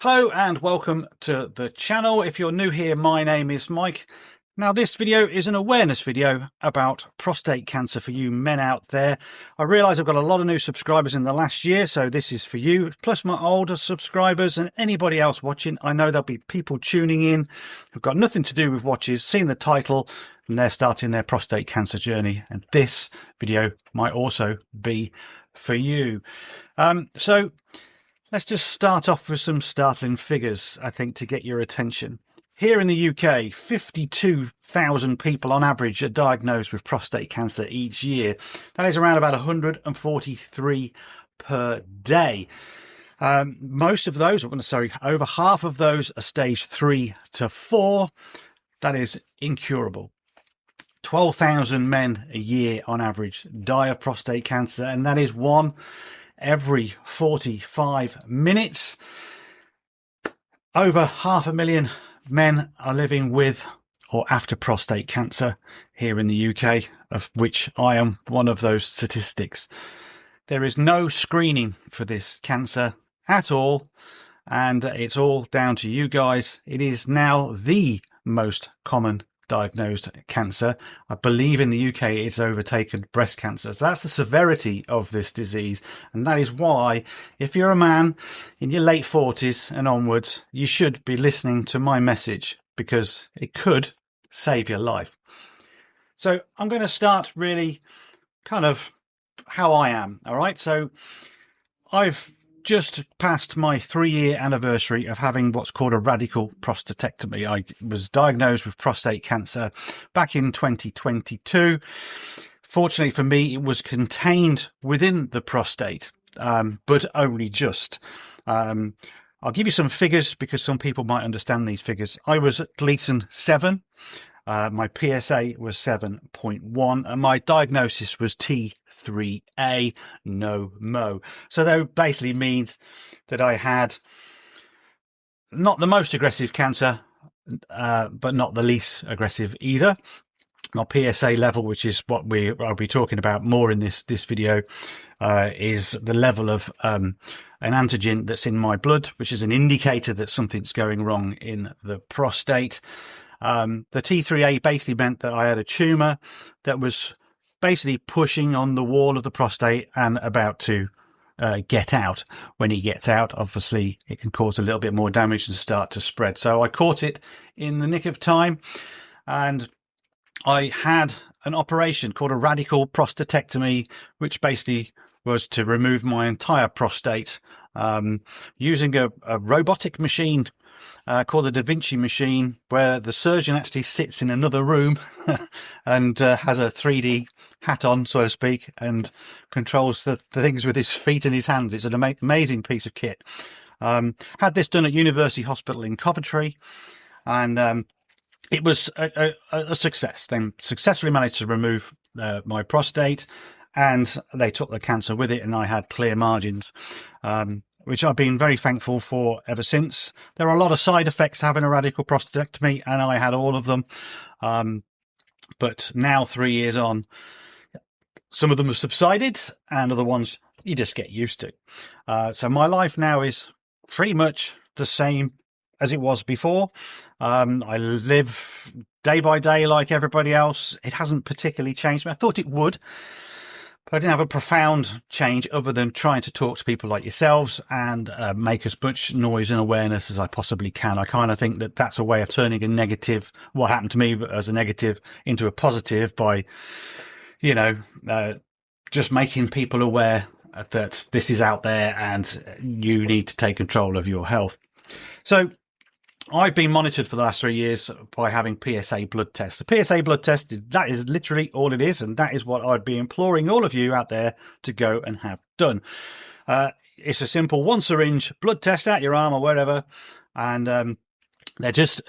Hello and welcome to the channel. If you're new here, my name is Mike. Now this video is an awareness video about prostate cancer for you men out there. I realise I've got a lot of new subscribers in the last year, so this is for you, plus my older subscribers and anybody else watching. I know there'll be people tuning in who've got nothing to do with watches, seen the title, and they're starting their prostate cancer journey. And this video might also be for you. So let's just start off with some startling figures, I think, to get your attention. Here in the UK, 52,000 people on average are diagnosed with prostate cancer each year. That is around about 143 per day. Most of those, over half of those are stage 3 to 4. That is incurable. 12,000 men a year on average die of prostate cancer, and that is one every 45 minutes. Over 500,000 men are living with or after prostate cancer here in the UK, of which I am one of those statistics. There is no screening for this cancer at all, and it's all down to you guys. It is now the most common diagnosed cancer. I believe in the UK it's overtaken breast cancer. So that's the severity of this disease, and that is why if you're a man in your late 40s and onwards, you should be listening to my message, because it could save your life. So I'm going to start really kind of how I am. All right, so I've just passed my 3-year anniversary of having what's called a radical prostatectomy. I was diagnosed with prostate cancer back in 2022. Fortunately for me, it was contained within the prostate, but only just. I'll give you some figures because some people might understand these figures. I was at Gleason 7. My PSA was 7.1 and my diagnosis was T3A, no mo. So that basically means that I had not the most aggressive cancer, but not the least aggressive either. My PSA level, which is what I'll be talking about more in this video, is the level of an antigen that's in my blood, which is an indicator that something's going wrong in the prostate. The T3A basically meant that I had a tumour that was basically pushing on the wall of the prostate and about to get out. When he gets out, obviously, it can cause a little bit more damage and start to spread. So I caught it in the nick of time, and I had an operation called a radical prostatectomy, which basically was to remove my entire prostate using a robotic machine called the Da Vinci machine, where the surgeon actually sits in another room and has a 3D hat on, so to speak, and controls the things with his feet and his hands. It's an amazing piece of kit. Had this done at University Hospital in Coventry, and it was a success. They successfully managed to remove my prostate, and they took the cancer with it, and I had clear margins, which I've been very thankful for ever since. There are a lot of side effects to having a radical prostatectomy, and I had all of them. But now, 3 years on, some of them have subsided, and other ones you just get used to. So my life now is pretty much the same as it was before. I live day by day like everybody else. It hasn't particularly changed me. I thought it would, but I didn't have a profound change other than trying to talk to people like yourselves and make as much noise and awareness as I possibly can. I kind of think that that's a way of turning a negative, what happened to me as a negative, into a positive by, just making people aware that this is out there and you need to take control of your health. So I've been monitored for the last 3 years by having PSA blood tests. The PSA blood test, that is literally all it is, and that is what I'd be imploring all of you out there to go and have done. It's a simple 1 syringe blood test out your arm or wherever, and they're just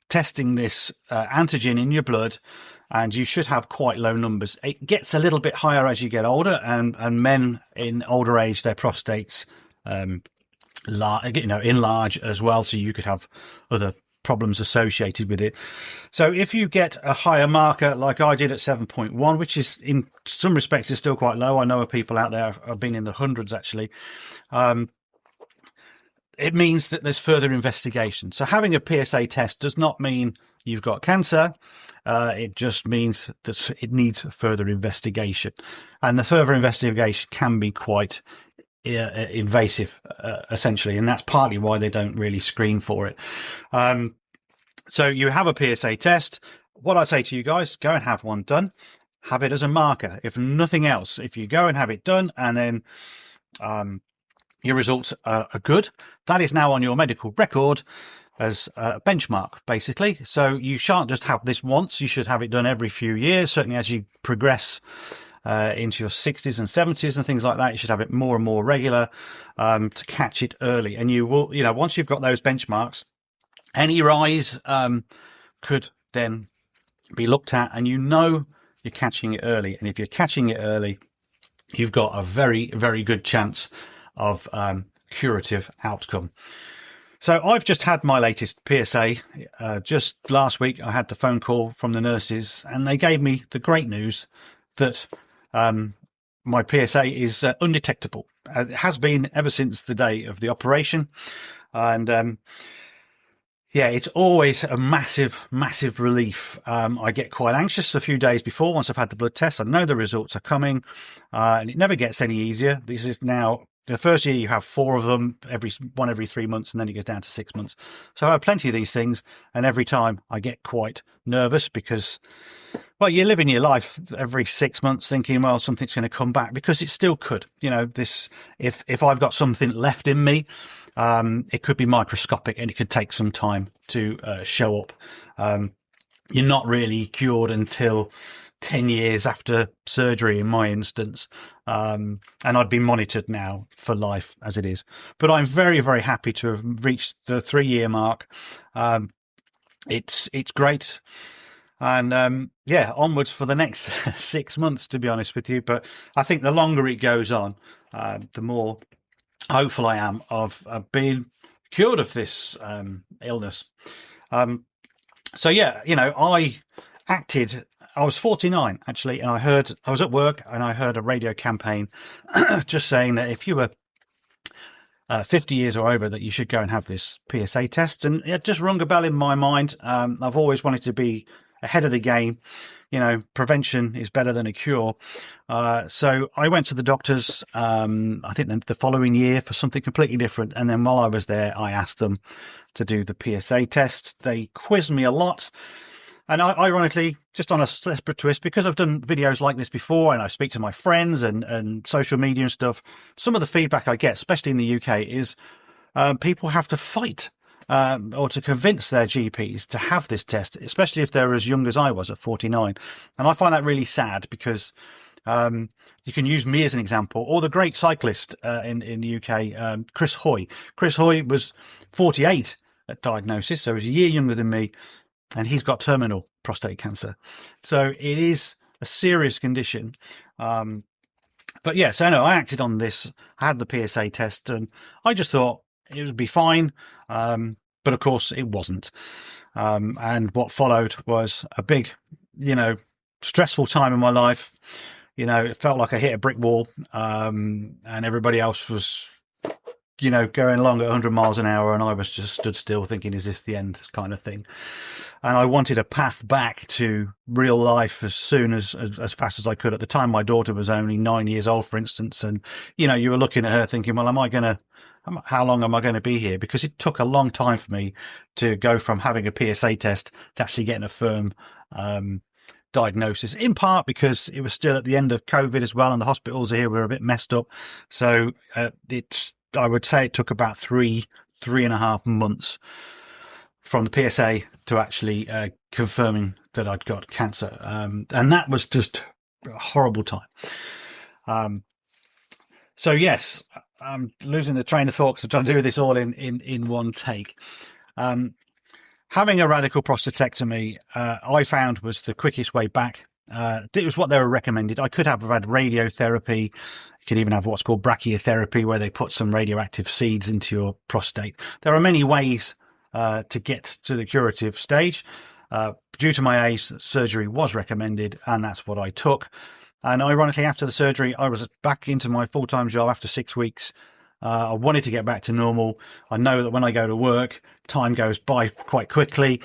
testing this antigen in your blood, and you should have quite low numbers. It gets a little bit higher as you get older, and men in older age, their prostates enlarge as well, so you could have other problems associated with it. So if you get a higher marker like I did at 7.1, which is in some respects is still quite low, I know of people out there have been in the hundreds actually, it means that there's further investigation. So having a PSA test does not mean you've got cancer. It just means that it needs further investigation. And the further investigation can be quite invasive, essentially. And that's partly why they don't really screen for it. So you have a PSA test. What I say to you guys, go and have one done. Have it as a marker. If nothing else, if you go and have it done and then your results are good, that is now on your medical record as a benchmark, basically. So you shan't just have this once. You should have it done every few years. Certainly as you progress into your 60s and 70s and things like that, you should have it more and more regular to catch it early. And you will, once you've got those benchmarks, any rise could then be looked at, and you're catching it early. And if you're catching it early, you've got a very, very good chance of curative outcome. So I've just had my latest PSA. Just last week, I had the phone call from the nurses, and they gave me the great news that my PSA is undetectable. It has been ever since the day of the operation. And yeah, it's always a massive, massive relief. I get quite anxious a few days before, once I've had the blood test. I know the results are coming, and it never gets any easier. This is now the first year you have 4 of them, every 3 months, and then it goes down to 6 months. So I have plenty of these things, and every time I get quite nervous because, well, you're living your life every 6 months thinking, well, something's going to come back, because it still could. If I've got something left in me, it could be microscopic and it could take some time to show up. You're not really cured until 10 years after surgery, in my instance. And I'd be monitored now for life as it is. But I'm very, very happy to have reached the 3-year mark. It's great. And yeah, onwards for the next 6 months, to be honest with you. But I think the longer it goes on, the more hopeful I am of being cured of this illness. So yeah, I was 49 actually, and I was at work and I heard a radio campaign just saying that if you were 50 years or over, that you should go and have this PSA test. And it just rung a bell in my mind. I've always wanted to be ahead of the game. Prevention is better than a cure. So I went to the doctors, I think the following year, for something completely different. And then while I was there, I asked them to do the PSA test. They quizzed me a lot. And ironically, just on a separate twist, because I've done videos like this before and I speak to my friends and social media and stuff, some of the feedback I get, especially in the UK, is people have to fight or to convince their GPs to have this test, especially if they're as young as I was at 49. And I find that really sad, because you can use me as an example, or the great cyclist in the UK, Chris Hoy. Chris Hoy was 48 at diagnosis, so he's a year younger than me, and he's got terminal prostate cancer. So it is a serious condition. But yeah, so no, I acted on this. I had the PSA test, and I just thought it would be fine. But of course it wasn't. And what followed was a big, stressful time in my life. It felt like I hit a brick wall, and everybody else was, going along at 100 miles an hour. And I was just stood still thinking, is this the end, kind of thing? And I wanted a path back to real life as soon as fast as I could. At the time, my daughter was only 9 years old, for instance. And, you were looking at her thinking, well, how long am I going to be here? Because it took a long time for me to go from having a PSA test to actually getting a firm diagnosis, in part because it was still at the end of COVID as well, and the hospitals here were a bit messed up. So I would say it took about 3.5 months from the PSA to actually confirming that I'd got cancer. And that was just a horrible time. So yes, I'm losing the train of thought because I'm trying to do this all in one take. Having a radical prostatectomy, I found, was the quickest way back. It was what they were recommended. I could have had radiotherapy. You could even have what's called brachytherapy, where they put some radioactive seeds into your prostate. There are many ways to get to the curative stage. Due to my age, surgery was recommended, and that's what I took. And ironically, after the surgery, I was back into my full-time job after 6 weeks, I wanted to get back to normal. I know that when I go to work, time goes by quite quickly,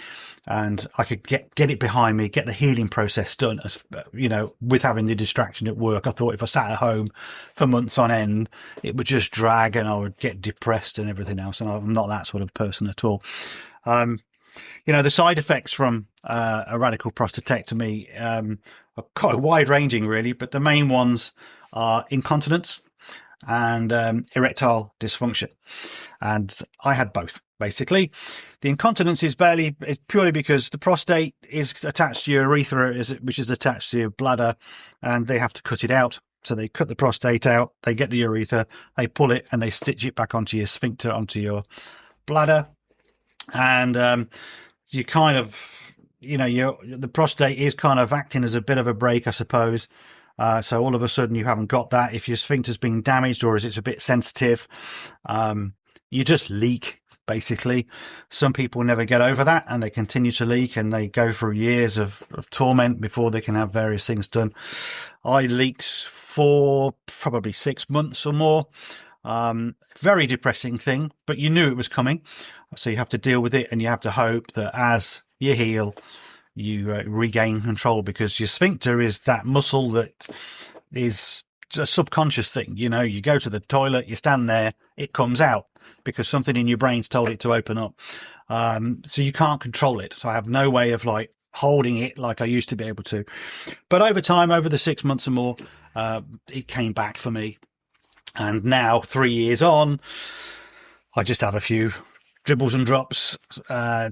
and I could get it behind me, get the healing process done. As you know, with having the distraction at work, I thought if I sat at home for months on end, it would just drag, and I would get depressed and everything else. And I'm not that sort of person at all. The side effects from a radical prostatectomy are quite wide ranging, really, but the main ones are incontinence and erectile dysfunction. And I had both, basically. The incontinence is purely because the prostate is attached to your urethra, which is attached to your bladder, and they have to cut it out. So they cut the prostate out, they get the urethra, they pull it, and they stitch it back onto your sphincter, onto your bladder. And you kind of, the prostate is kind of acting as a bit of a brake, I suppose. So all of a sudden you haven't got that. If your sphincter's being damaged or is it's a bit sensitive, you just leak, basically. Some people never get over that and they continue to leak, and they go through years of torment before they can have various things done. I leaked for probably 6 months or more. Very depressing thing, but you knew it was coming. So you have to deal with it, and you have to hope that as you heal, you regain control, because your sphincter is that muscle that is a subconscious thing. You go to the toilet, you stand there, it comes out because something in your brain's told it to open up. So you can't control it. So I have no way of holding it like I used to be able to. But over time, over the 6 months or more, it came back for me. And now, 3 years on, I just have a few dribbles and drops,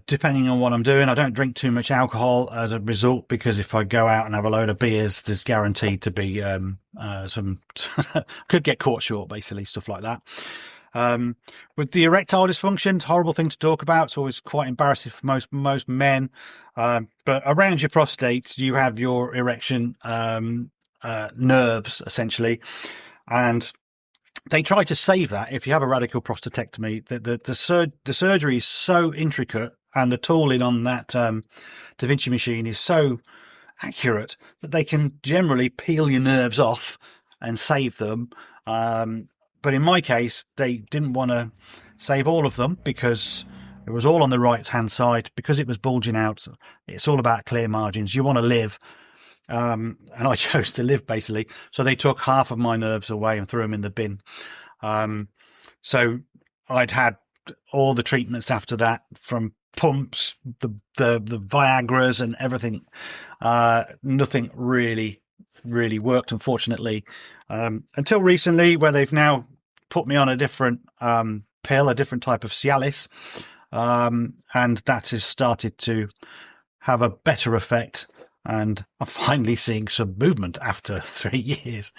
depending on what I'm doing. I don't drink too much alcohol as a result, because if I go out and have a load of beers, there's guaranteed to be some could get caught short, basically, stuff like that. With the erectile dysfunction, it's a horrible thing to talk about. It's always quite embarrassing for most men. But around your prostate, you have your erection nerves, essentially, and they try to save that. If you have a radical prostatectomy, the surgery is so intricate, and the tooling on that Da Vinci machine is so accurate that they can generally peel your nerves off and save them. But in my case, they didn't want to save all of them because it was all on the right-hand side, because it was bulging out. It's all about clear margins. You want to live. And I chose to live, basically. So they took half of my nerves away and threw them in the bin. So I'd had all the treatments after that, from pumps, the Viagras and everything. Nothing really worked, unfortunately, until recently, where they've now put me on a different pill, a different type of Cialis, and that has started to have a better effect. And I'm finally seeing some movement after 3 years.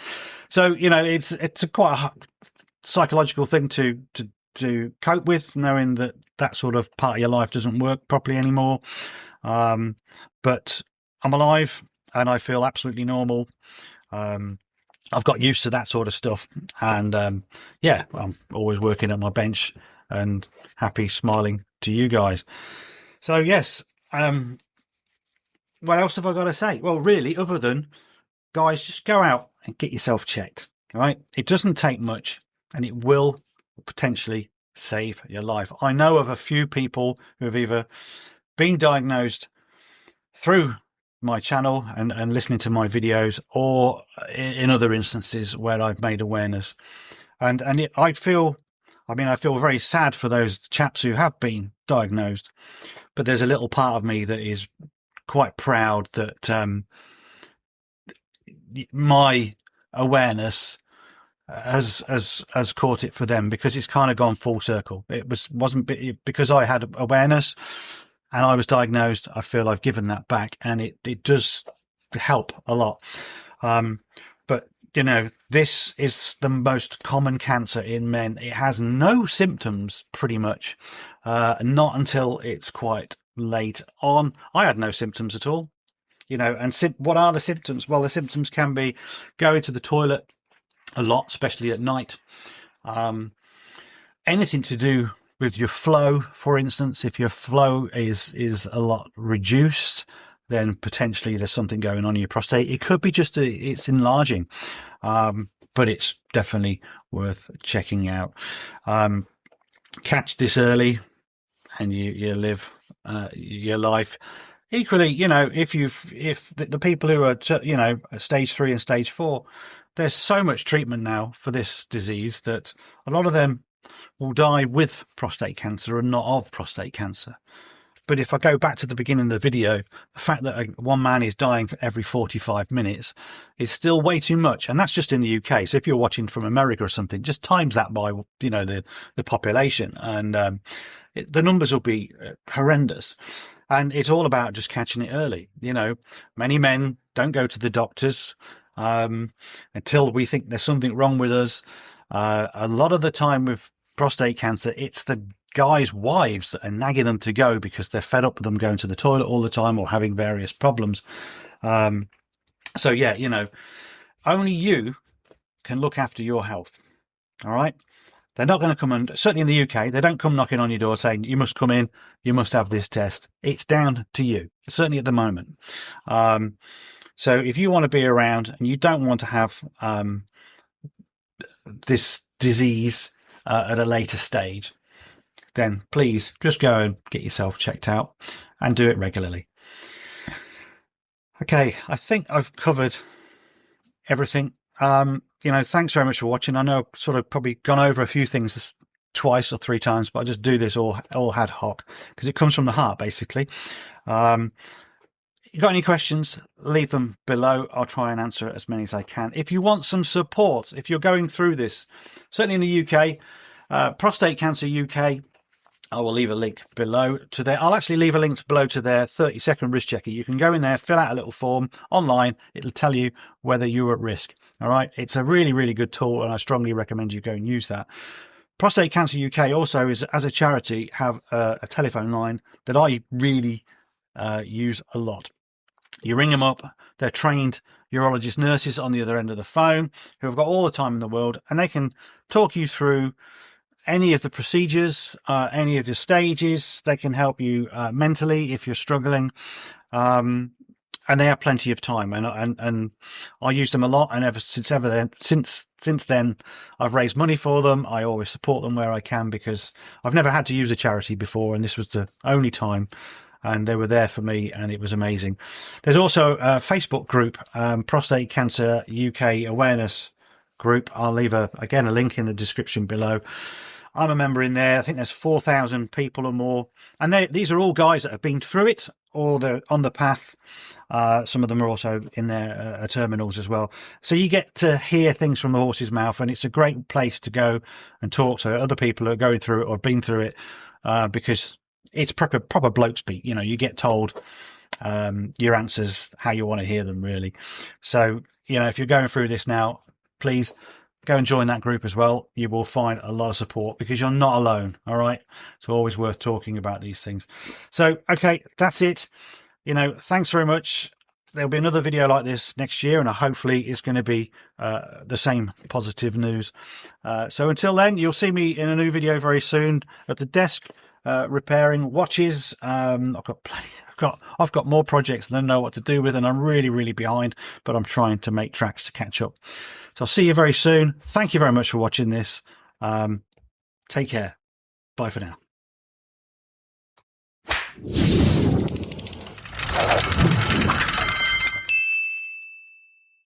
So, it's a quite a psychological thing to cope with, knowing that sort of part of your life doesn't work properly anymore. But I'm alive and I feel absolutely normal. I've got used to that sort of stuff. And I'm always working at my bench and happy smiling to you guys. So, yes. What else have I got to say? Well, really, other than, guys, just go out and get yourself checked, all right? It doesn't take much, and it will potentially save your life. I know of a few people who have either been diagnosed through my channel and listening to my videos, or in other instances where I've made awareness. And I feel very sad for those chaps who have been diagnosed, but there's a little part of me that is quite proud that my awareness has caught it for them, because it's kind of gone full circle. Wasn't because I had awareness and I was diagnosed. I feel I've given that back, and it does help a lot. But this is the most common cancer in men. It has no symptoms, pretty much, not until it's quite late on. I had no symptoms at all, and what are the symptoms? Well, the symptoms can be going to the toilet a lot, especially at night. Anything to do with your flow, for instance. If your flow is a lot reduced, then potentially there's something going on in your prostate. It could be just it's enlarging. but it's definitely worth checking out. Catch this early and you live your life. Equally, if the people who are stage 3 and stage 4, there's so much treatment now for this disease that a lot of them will die with prostate cancer and not of prostate cancer. But if I go back to the beginning of the video, the fact that one man is dying for every 45 minutes is still way too much. And that's just in the UK. So if you're watching from America or something, just times that by, the population, and the numbers will be horrendous. And it's all about just catching it early. Many men don't go to the doctors until we think there's something wrong with us. A lot of the time with prostate cancer, it's the guys' wives that are nagging them to go because they're fed up with them going to the toilet all the time or having various problems. So yeah, only you can look after your health. All right. They're not going to come, and certainly in the UK, they don't come knocking on your door saying you must come in, you must have this test. It's down to you, certainly at the moment. So if you want to be around and you don't want to have this disease at a later stage, then please just go and get yourself checked out and do it regularly. Okay, I think I've covered everything. Thanks very much for watching. I know I've sort of probably gone over a few things twice or 3 times, but I just do this all ad hoc because it comes from the heart, basically. You got any questions, leave them below. I'll try and answer as many as I can. If you want some support, if you're going through this, certainly in the UK, Prostate Cancer UK, I will leave a link below to their, I'll actually leave a link below to their 30-second risk checker. You can go in there, fill out a little form online. It'll tell you whether you're at risk. All right. It's a really, really good tool, and I strongly recommend you go and use that. Prostate Cancer UK also is, as a charity, have a telephone line that I really use a lot. You ring them up. They're trained urologist nurses on the other end of the phone who have got all the time in the world, and they can talk you through any of the procedures, any of the stages. They can help you mentally if you're struggling, and they have plenty of time. And I use them a lot. And since then, I've raised money for them. I always support them where I can because I've never had to use a charity before, and this was the only time. And they were there for me, and it was amazing. There's also a Facebook group, Prostate Cancer UK Awareness Group. I'll leave a link in the description below. I'm a member in there. I think there's 4,000 people or more. And these are all guys that have been through it, or they're on the path. Some of them are also in their terminals as well. So you get to hear things from the horse's mouth, and it's a great place to go and talk to other people who are going through it or been through it, because it's proper bloke speak. You get told your answers how you want to hear them, really. So, if you're going through this now, please go and join that group as well. You will find a lot of support because you're not alone. All right. It's always worth talking about these things. So, okay, that's it. Thanks very much. There'll be another video like this next year, and hopefully it's going to be the same positive news. So until then, you'll see me in a new video very soon at the desk, repairing watches. I've got more projects than I know what to do with, and I'm really, really behind, but I'm trying to make tracks to catch up. So I'll see you very soon. Thank you very much for watching this. Take care. Bye for now.